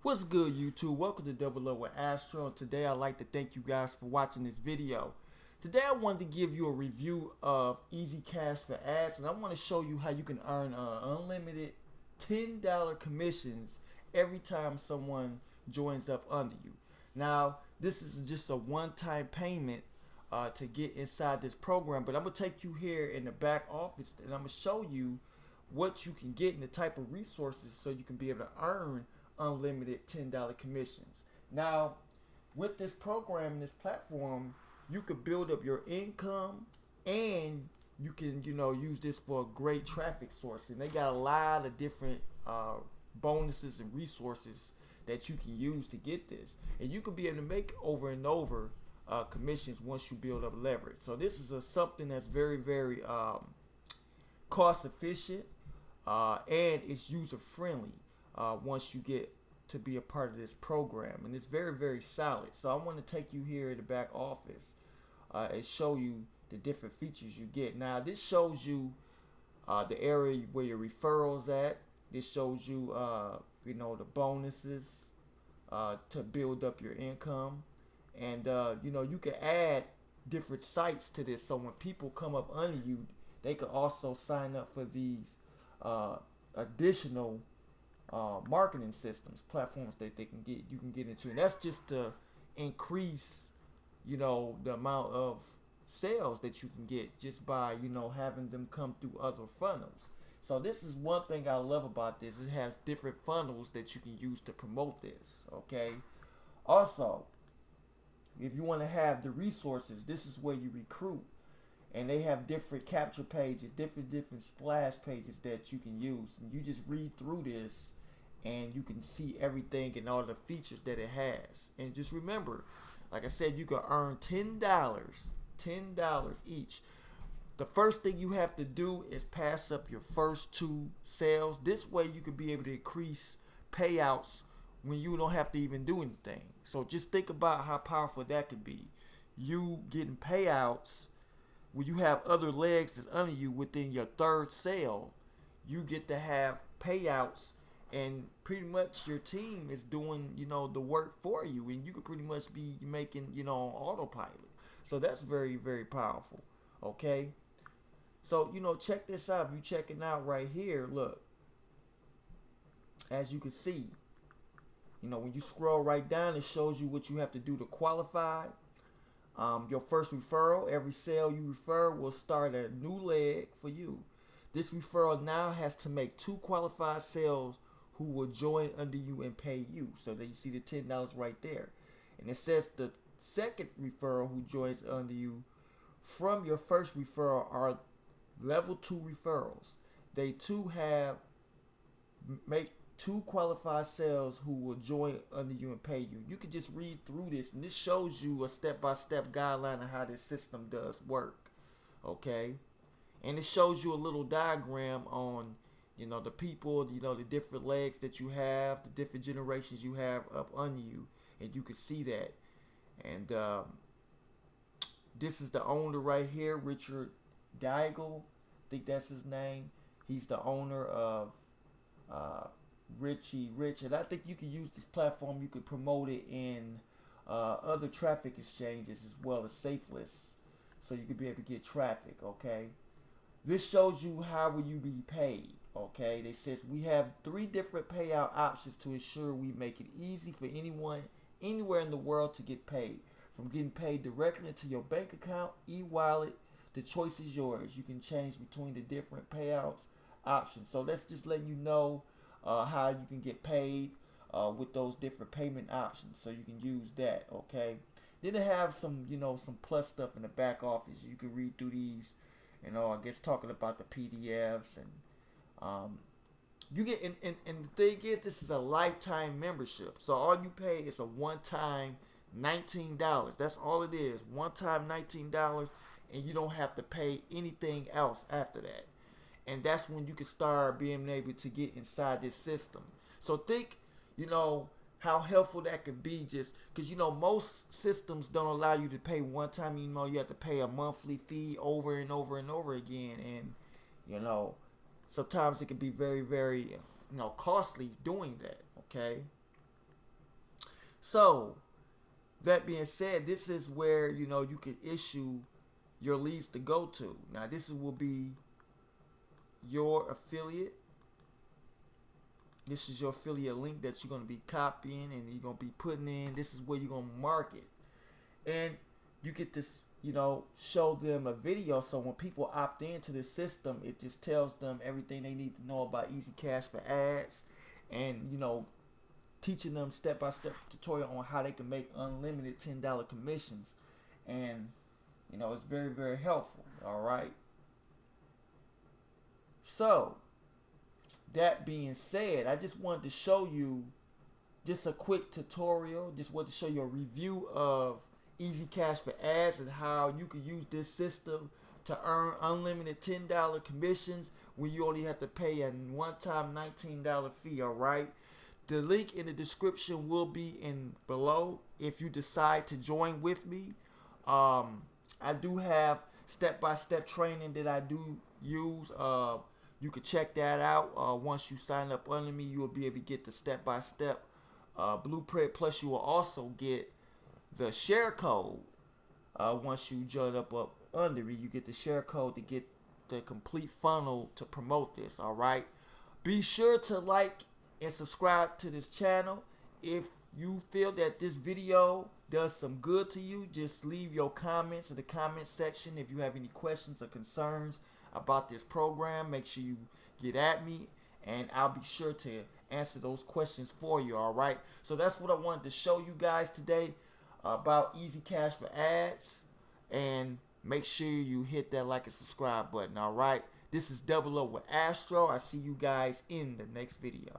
What's good, YouTube? Welcome to Double Up with Astro. Today I'd like to thank you guys for watching this video. Today I wanted to give you a review of 𝗖cie Cash for Ads, and I want to show you how you can earn unlimited $10 commissions every time someone joins up under you. Now, this is just a one-time payment to get inside this program, but I'm going to take you here in the back office and I'm going to show you what you can get and the type of resources so you can be able to earn unlimited $10 commissions. Now, with this program and this platform, you could build up your income and you can, use this for a great traffic source. And they got a lot of different bonuses and resources that you can use to get this. And you can be able to make over and over commissions once you build up leverage. So this is something that's very, very cost efficient and it's user friendly. Once you get to be a part of this program, and it's very, very solid. So I want to take you here in the back office and show you the different features you get. Now this shows you the area where your referrals at. This shows you the bonuses to build up your income, and you can add different sites to this, so when people come up under you, they can also sign up for these additional marketing systems, platforms that you can get into. And that's just to increase the amount of sales that you can get just by having them come through other funnels. So this is one thing I love about this. It has different funnels that you can use to promote this. Okay, also, if you want to have the resources, this is where you recruit, and they have different capture pages, different splash pages that you can use, and you just read through this and you can see everything and all the features that it has. And just remember, like I said, you can earn $10 each. The first thing you have to do is pass up your first 2 sales. This way you can be able to increase payouts when you don't have to even do anything. So just think about how powerful that could be. You getting payouts when you have other legs that's under you. Within your 3rd sale, you get to have payouts, and pretty much your team is doing the work for you, and you could pretty much be making on autopilot. So that's very, very powerful. Okay, so check this out. If you check it out right here, look, as you can see, when you scroll right down, it shows you what you have to do to qualify. Your first referral, every sale you refer will start a new leg for you. This referral now has to make 2 qualified sales who will join under you and pay you. So that you see the $10 right there. And it says the second referral who joins under you from your first referral are level 2 referrals. They too make 2 qualified sales who will join under you and pay you. You can just read through this, and this shows you a step-by-step guideline of how this system does work. Okay, and it shows you a little diagram on the people, the different legs that you have, the different generations you have up under you, and you can see that. And this is the owner right here, Richard 𝗖cie, I think that's his name. He's the owner of 𝗖cie, and I think you can use this platform. You could promote it in other traffic exchanges as well as SafeList, so you could be able to get traffic. Okay, this shows you how will you be paid. Okay, they says we have 3 different payout options to ensure we make it easy for anyone anywhere in the world to get paid. From getting paid directly into your bank account, e-wallet, the choice is yours. You can change between the different payouts options. So that's just letting you know how you can get paid with those different payment options, so you can use that. Okay, then they have some some plus stuff in the back office. You can read through these, I guess talking about the PDFs, and you get and the thing is, this is a lifetime membership, so all you pay is a one-time $19. That's all it is, one-time $19, and you don't have to pay anything else after that. And that's when you can start being able to get inside this system. So think, how helpful that could be, just because, most systems don't allow you to pay one time. You have to pay a monthly fee over and over and over again. And, sometimes it can be very, very, costly doing that. Okay. So that being said, this is where you can issue your leads to go to. Now will be your affiliate. This is your affiliate link that you're going to be copying and you're going to be putting in. This is where you're going to market. And you get this, show them a video. So when people opt into the system, it just tells them everything they need to know about Easy Cash for Ads. And, teaching them step-by-step tutorial on how they can make unlimited $10 commissions. And, it's very, very helpful. All right. So that being said, I just wanted to show you just a quick tutorial. Just wanted to show you a review of Easy Cash for Ads and how you can use this system to earn unlimited $10 commissions when you only have to pay a one-time $19 fee. All right. The link in the description will be in below if you decide to join with me. I do have step-by-step training that I do use. You can check that out. Once you sign up under me, you will be able to get the step-by-step blueprint. Plus, you will also get the share code. Once you join up under me, you get the share code to get the complete funnel to promote this. All right. Be sure to like and subscribe to this channel. If you feel that this video does some good to you, just leave your comments in the comment section. If you have any questions or concerns about this program, make sure you get at me and I'll be sure to answer those questions for you. All right. So that's what I wanted to show you guys today about Easy Cash for Ads. And make sure you hit that like and subscribe button. All right. This is 𝗖𝗁 with Astro. I see you guys in the next video.